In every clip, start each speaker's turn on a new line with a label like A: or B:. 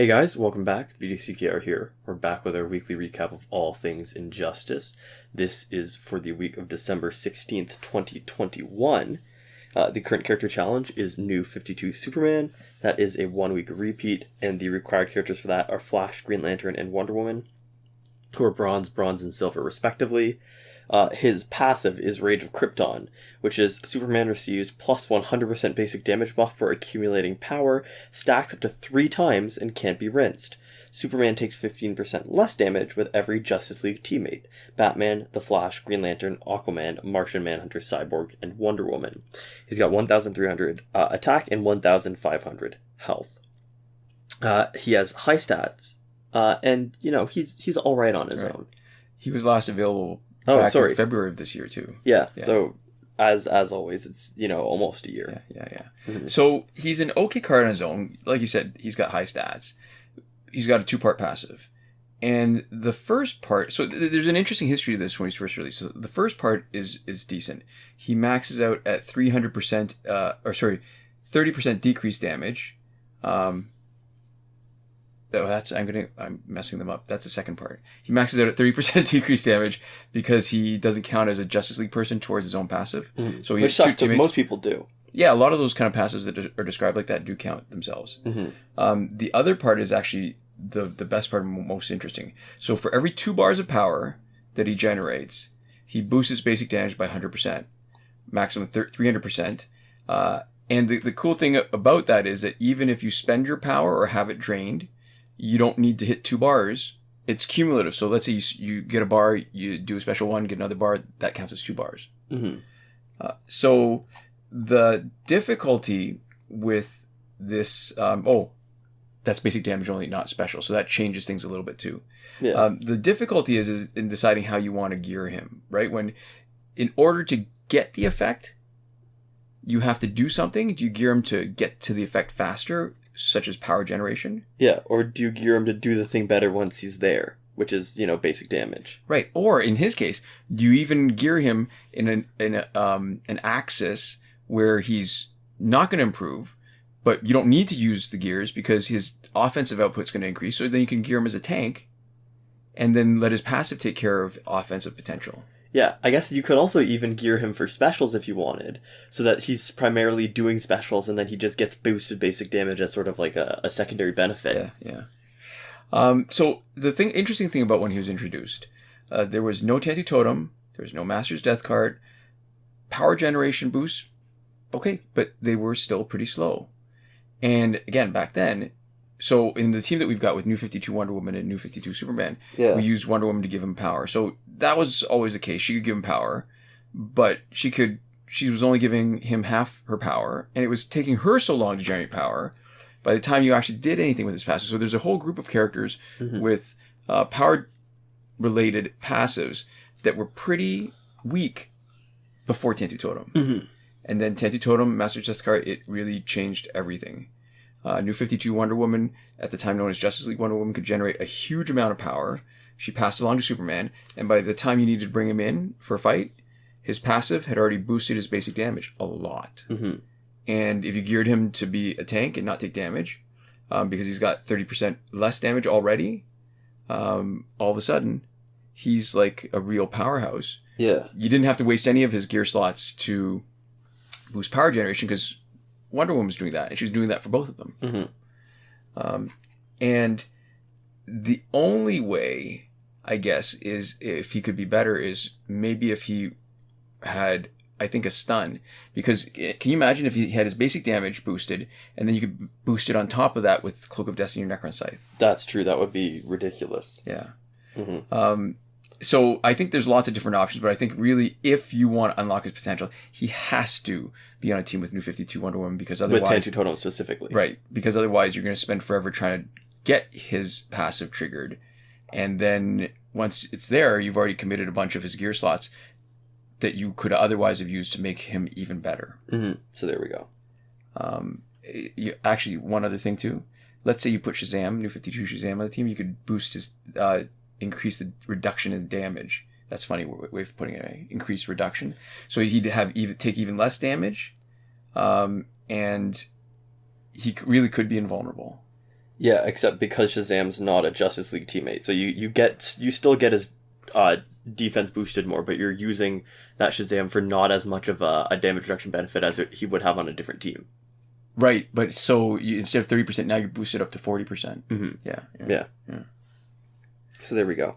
A: Hey guys, welcome back. BDCKR here. We're back with our weekly recap of all things Injustice. This is for the week of December 16th, 2021. The current character challenge is New 52 Superman. That is a 1 week repeat, and the required characters for that are Flash, Green Lantern, and Wonder Woman, who are bronze, and silver respectively. His passive is Rage of Krypton, which is Superman receives plus 100% basic damage buff for accumulating power, stacks up to 3 times, and can't be rinsed. Superman takes 15% less damage with every Justice League teammate: Batman, The Flash, Green Lantern, Aquaman, Martian Manhunter, Cyborg, and Wonder Woman. He's got 1,300 attack and 1,500 health. He has high stats, and, he's alright on his own.
B: He was last available back in February of this year, too.
A: Yeah. So, as always, it's, almost a year.
B: Yeah. Mm-hmm. So, he's an okay card on his own. Like you said, he's got high stats. He's got a 2-part passive. And the first part... So, there's an interesting history to this when he's first released. So, the first part is decent. He maxes out at 30% decreased damage. I'm messing them up. That's the second part. He maxes out at 30% decreased damage because he doesn't count as a Justice League person towards his own passive.
A: Mm-hmm.
B: So
A: which sucks because most people do.
B: Yeah, a lot of those kind of passives that are described like that do count themselves.
A: Mm-hmm.
B: The other part is actually the best part and most interesting. So for every 2 bars of power that he generates, he boosts his basic damage by 100%, maximum 300%. And the cool thing about that is that even if you spend your power or have it drained, you don't need to hit 2 bars. It's cumulative. So let's say you get a bar, you do a special one, get another bar, that counts as 2 bars.
A: Mm-hmm.
B: So the difficulty with this, that's basic damage only, not special. So that changes things a little bit too.
A: Yeah.
B: The difficulty is in deciding how you want to gear him, right? In order to get the effect, you have to do something. Do you gear him to get to the effect faster, such as power generation?
A: Yeah, or do you gear him to do the thing better once he's there, which is, basic damage?
B: Right. Or in his case, do you even gear him in an axis where he's not going to improve, but you don't need to use the gears because his offensive output's going to increase, so then you can gear him as a tank and then let his passive take care of offensive potential.
A: Yeah, I guess you could also even gear him for specials if you wanted, so that he's primarily doing specials and then he just gets boosted basic damage as sort of like a secondary benefit.
B: Yeah. So the interesting thing about when he was introduced, there was no Tantu Totem, there was no Master's Death card, power generation boosts, okay, but they were still pretty slow. And again, back then, so in the team that we've got with New 52 Wonder Woman and New 52 Superman, we used Wonder Woman to give him power. So that was always the case. She could give him power, but she was only giving him half her power, and it was taking her so long to generate power by the time you actually did anything with his passive. So there's a whole group of characters with power-related passives that were pretty weak before Tantu Totem.
A: Mm-hmm.
B: And then Tantu Totem, Master Justice card, it really changed everything. New 52 Wonder Woman, at the time known as Justice League Wonder Woman, could generate a huge amount of power. She passed along to Superman, and by the time you needed to bring him in for a fight, his passive had already boosted his basic damage a lot.
A: Mm-hmm.
B: And if you geared him to be a tank and not take damage, because he's got 30% less damage already, all of a sudden, he's like a real powerhouse.
A: Yeah.
B: You didn't have to waste any of his gear slots to boost power generation, because Wonder Woman was doing that, and she was doing that for both of them.
A: Mm-hmm.
B: And the only way, I guess, is if he could be better is maybe if he had, I think, a stun. Because can you imagine if he had his basic damage boosted, and then you could boost it on top of that with Cloak of Destiny or Necron Scythe?
A: That's true. That would be ridiculous.
B: Yeah.
A: Mm-hmm.
B: So I think there's lots of different options, but I think really if you want to unlock his potential, he has to be on a team with New 52 Wonder Woman, because otherwise...
A: With Tantu Totem specifically.
B: Right, because otherwise you're going to spend forever trying to get his passive triggered, and then once it's there, you've already committed a bunch of his gear slots that you could otherwise have used to make him even better.
A: Mm-hmm. So there we go.
B: Actually, one other thing too. Let's say you put Shazam, New 52 Shazam on the team, you could boost his... increase the reduction in damage. That's a funny way of putting it. Increased reduction. So he'd take even less damage, and he really could be invulnerable.
A: Yeah, except because Shazam's not a Justice League teammate, so you still get his defense boosted more, but you're using that Shazam for not as much of a damage reduction benefit as he would have on a different team.
B: Right, but so instead of 30%, now you're boosted up to 40%.
A: Mm-hmm.
B: Yeah.
A: So there we go.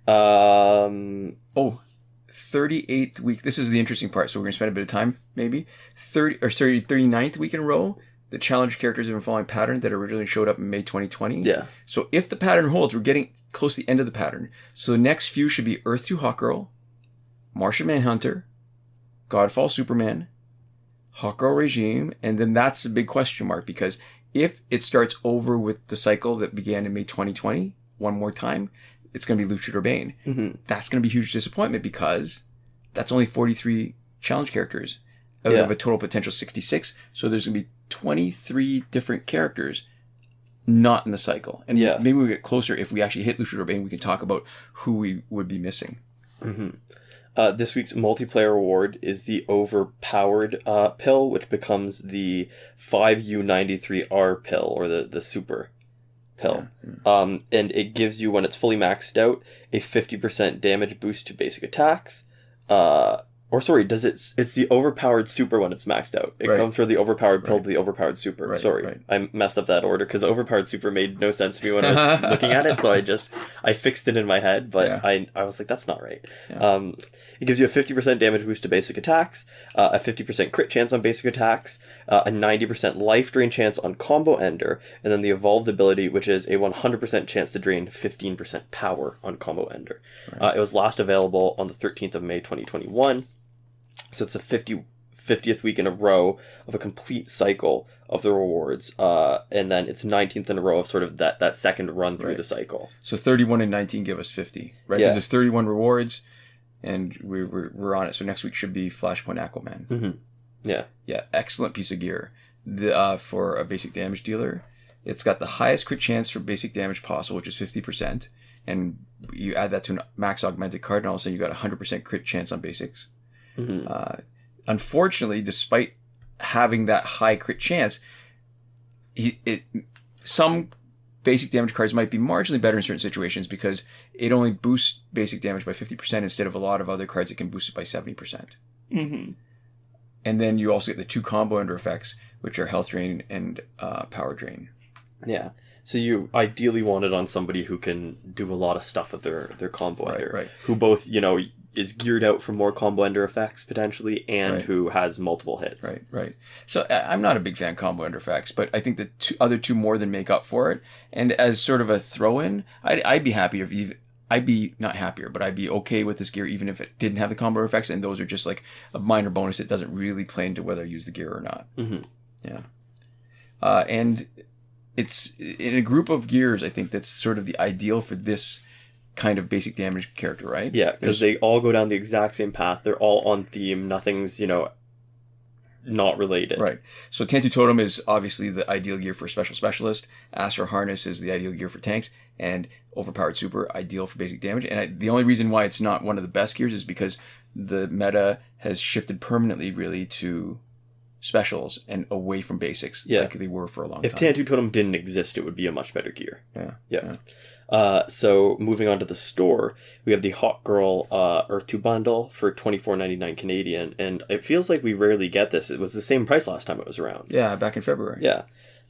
B: 38th week. This is the interesting part. So we're going to spend a bit of time, maybe. 39th week in a row. The challenge characters have been following a pattern that originally showed up in May 2020.
A: Yeah.
B: So if the pattern holds, we're getting close to the end of the pattern. So the next few should be Earth 2 Hawkgirl, Martian Manhunter, Godfall Superman, Hawkgirl Regime, and then that's a big question mark, because if it starts over with the cycle that began in May 2020 one more time, it's going to be Luchador Bane.
A: Mm-hmm.
B: That's going to be a huge disappointment, because that's only 43 challenge characters out of a total potential 66. So there's going to be 23 different characters not in the cycle. And maybe we'll get closer if we actually hit Luchador Bane. We can talk about who we would be missing.
A: Mm-hmm. This week's multiplayer award is the Overpowered pill, which becomes the 5U93R pill, or the super pill. Yeah. And it gives you, when it's fully maxed out, a 50% damage boost to basic attacks. It's the Overpowered Super when it's maxed out. It comes from the Overpowered pill to the Overpowered Super. I messed up that order because Overpowered Super made no sense to me when I was looking at it, so I fixed it in my head, but I was like, that's not right. Yeah. It gives you a 50% damage boost to basic attacks, a 50% crit chance on basic attacks, a 90% life drain chance on combo ender, and then the evolved ability, which is a 100% chance to drain 15% power on combo ender. Right. It was last available on the 13th of May 2021. So it's a 50th week in a row of a complete cycle of the rewards. And then it's 19th in a row of sort of that second run through the cycle.
B: So 31 and 19 give us 50, right? Because there's 31 rewards, and we're on it. So next week should be Flashpoint Aquaman.
A: Mm-hmm. Yeah.
B: Yeah, excellent piece of gear for a basic damage dealer. It's got the highest crit chance for basic damage possible, which is 50%. And you add that to an max augmented card, and all of a sudden you got 100% crit chance on basics. Mm-hmm. Unfortunately, despite having that high crit chance, some basic damage cards might be marginally better in certain situations, because it only boosts basic damage by 50% instead of a lot of other cards that can boost it by 70%.
A: Mm-hmm.
B: And then you also get the two combo ender effects, which are health drain and power drain.
A: Yeah. So you ideally want it on somebody who can do a lot of stuff with their combo ender.
B: Right.
A: Who both, is geared out for more combo ender effects potentially, and who has multiple hits.
B: Right. So I'm not a big fan of combo ender effects, but I think the other two more than make up for it. And as sort of a throw-in, I'd be happier if I'd be not happier, but I'd be okay with this gear even if it didn't have the combo effects, and those are just like a minor bonus. It doesn't really play into whether I use the gear or not.
A: Mm-hmm.
B: Yeah. And it's in a group of gears, I think that's sort of the ideal for this kind of basic damage character, right?
A: Yeah, because they all go down the exact same path. They're all on theme. Nothing's, not related.
B: Right. So Tantu Totem is obviously the ideal gear for Special Specialist. Astro Harness is the ideal gear for tanks. And Overpowered Super, ideal for basic damage. And the only reason why it's not one of the best gears is because the meta has shifted permanently, really, to specials and away from basics, like they were for a long time.
A: If Tantu Totem didn't exist, it would be a much better gear.
B: Yeah.
A: So moving on to the store, we have the Hawkgirl Earth 2 bundle for $24.99 Canadian, and it feels like we rarely get this. It was the same price last time it was around.
B: Yeah, back in February.
A: Yeah.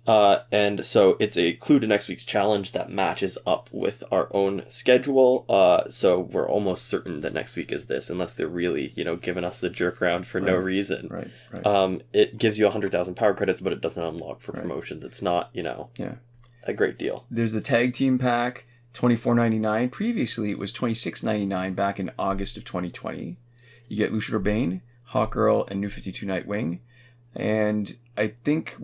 A: And so it's a clue to next week's challenge that matches up with our own schedule. So we're almost certain that next week is this, unless they're really, giving us the jerk around for no reason.
B: Right.
A: It gives you 100,000 power credits, but it doesn't unlock for promotions. It's not, a great deal.
B: There's the tag team pack, $24.99. Previously, it was $26.99 back in August of 2020. You get Luchador Bane, Hawkgirl, and New 52 Nightwing. And I think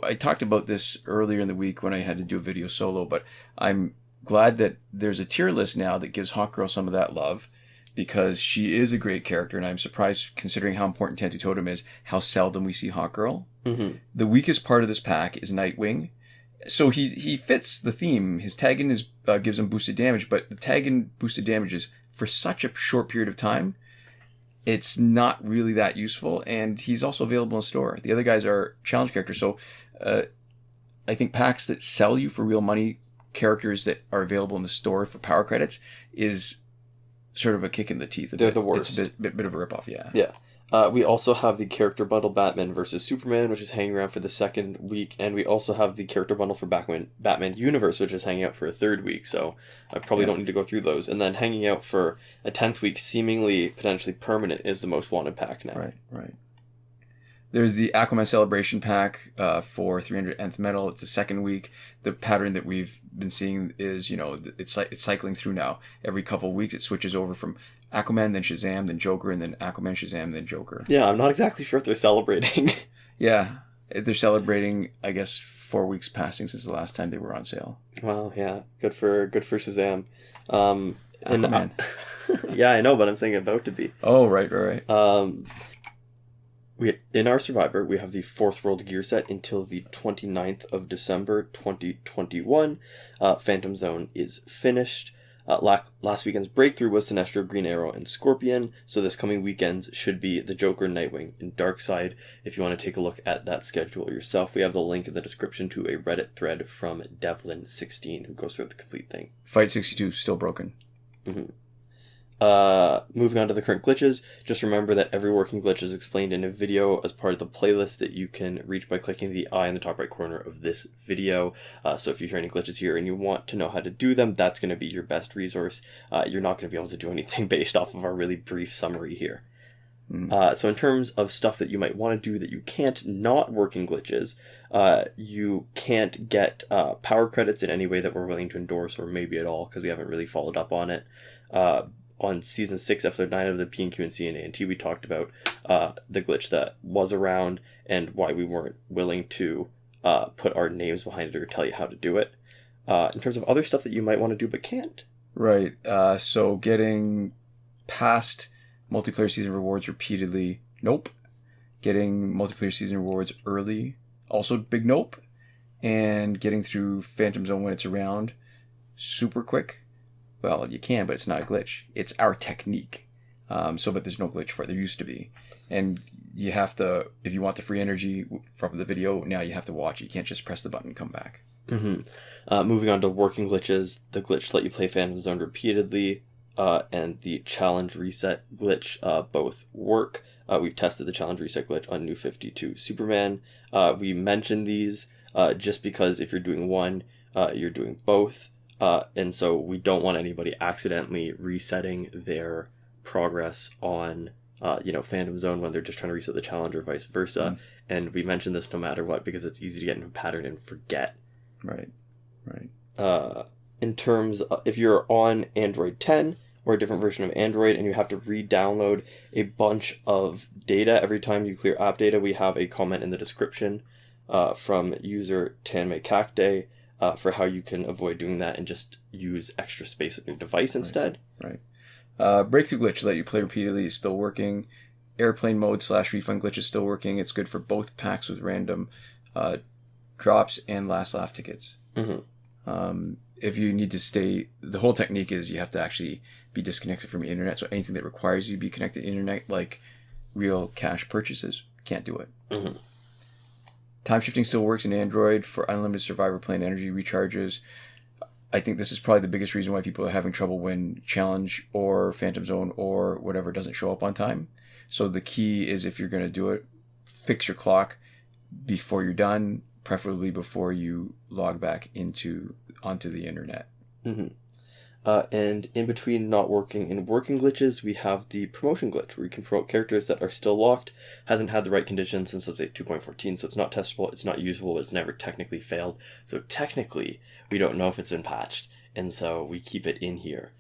B: I talked about this earlier in the week when I had to do a video solo, but I'm glad that there's a tier list now that gives Hawkgirl some of that love, because she is a great character, and I'm surprised, considering how important Tantu Totem is, how seldom we see Hawkgirl.
A: Mm-hmm.
B: The weakest part of this pack is Nightwing. So he fits the theme. His tag-in gives him boosted damage, but the tag-in boosted damage is for such a short period of time, it's not really that useful, and he's also available in store. The other guys are challenge characters, so I think packs that sell you for real money characters that are available in the store for power credits is sort of a kick in the teeth.
A: They're the worst.
B: It's a bit of a ripoff, yeah.
A: Yeah. We also have the character bundle Batman vs. Superman, which is hanging around for the second week, and we also have the character bundle for Batman Universe, which is hanging out for a third week, so I probably don't need to go through those. And then hanging out for a 10th week, seemingly potentially permanent, is the Most Wanted pack now.
B: Right. There's the Aquaman Celebration pack for 300 Nth Metal. It's the second week. The pattern that we've been seeing is, it's cycling through now. Every couple of weeks, it switches over from Aquaman, then Shazam, then Joker, and then Aquaman, Shazam, then Joker.
A: Yeah, I'm not exactly sure if they're celebrating.
B: Yeah, they're celebrating, I guess, 4 weeks passing since the last time they were on sale.
A: Well, yeah, good for Shazam.
B: Aquaman.
A: Yeah, I know, but I'm saying about to be.
B: Oh, right.
A: In our Survivor, we have the Fourth World gear set until the 29th of December 2021. Phantom Zone is finished. Last weekend's breakthrough was Sinestro, Green Arrow, and Scorpion, so this coming weekend's should be the Joker, Nightwing, and Darkseid. If you want to take a look at that schedule yourself, we have the link in the description to a Reddit thread from Devlin16, who goes through the complete thing.
B: Fight 62, still broken.
A: Mm-hmm. Moving on to the current glitches, just remember that every working glitch is explained in a video as part of the playlist that you can reach by clicking the eye in the top right corner of this video. So if you hear any glitches here and you want to know how to do them, that's going to be your best resource. You're not going to be able to do anything based off of our really brief summary here. So in terms of stuff that you might want to do that you can't, not working glitches, you can't get power credits in any way that we're willing to endorse, or maybe at all, because we haven't really followed up on it. On Season 6, Episode 9 of the P&Q and CNA&T, we talked about the glitch that was around and why we weren't willing to put our names behind it or tell you how to do it. In terms of other stuff that you might want to do but can't.
B: Right. So getting past multiplayer season rewards repeatedly, nope. Getting multiplayer season rewards early, also big nope. And getting through Phantom Zone when it's around, super quick. Well, you can, but it's not a glitch. It's our technique. But there's no glitch for it. There used to be. And you have to, if you want the free energy from the video, now you have to watch it. You can't just press the button and come back.
A: Mm-hmm. Moving on to working glitches, the glitch to let you play Phantom Zone repeatedly, and the challenge reset glitch both work. We've tested the challenge reset glitch on New 52 Superman. We mentioned these just because if you're doing one, you're doing both. And so we don't want anybody accidentally resetting their progress on, Phantom Zone when they're just trying to reset the challenge or vice versa. And we mention this no matter what because it's easy to get into a pattern and forget.
B: Right.
A: In terms of, if you're on Android 10 or a different version of Android and you have to re-download a bunch of data every time you clear app data, we have a comment in the description from user Kakde. For how you can avoid doing that and just use extra space on your device instead.
B: Right. Breakthrough glitch to let you play repeatedly is still working. Airplane mode / refund glitch is still working. It's good for both packs with random drops and last laugh tickets. Mm-hmm. If you need to stay, the whole technique is you have to actually be disconnected from the internet. So anything that requires you to be connected to the internet, like real cash purchases, can't do it. Mm-hmm. Time shifting still works in Android for unlimited Survivor Plane energy recharges. I think this is probably the biggest reason why people are having trouble when Challenge or Phantom Zone or whatever doesn't show up on time. So the key is, if you're going to do it, fix your clock before you're done, preferably before you log back onto the internet. Mm-hmm.
A: And in between not working and working glitches, we have the promotion glitch, where you can promote characters that are still locked, hasn't had the right conditions since update 2.14, so it's not testable, it's not usable, but it's never technically failed. So technically, we don't know if it's been patched, and so we keep it in here,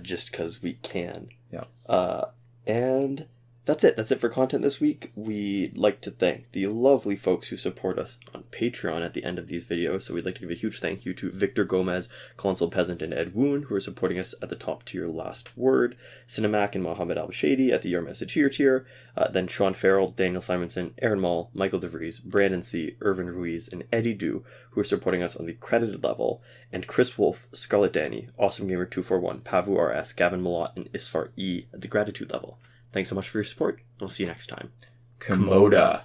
A: just because we can.
B: Yeah.
A: And that's it. That's it for content this week. We'd like to thank the lovely folks who support us on Patreon at the end of these videos. So we'd like to give a huge thank you to Victor Gomez, Consul Peasant, and Edwoon, who are supporting us at the top tier last word. Sinemac and Mohammed Albshaiti at the Your Message Here tier. Then Shawn, Farrell, Daniel Simonson, Aaron Maule, Michael DeVries, Brandon C., Irvin Ruiz, and Eddydoo, who are supporting us on the credited level. And Chris Wolff, Scarlet, Dani, Awesomegamer241, Pavu RS, Gavin, Mallott, and Isfar E at the gratitude level. Thanks so much for your support. We'll see you next time.
B: Komoda.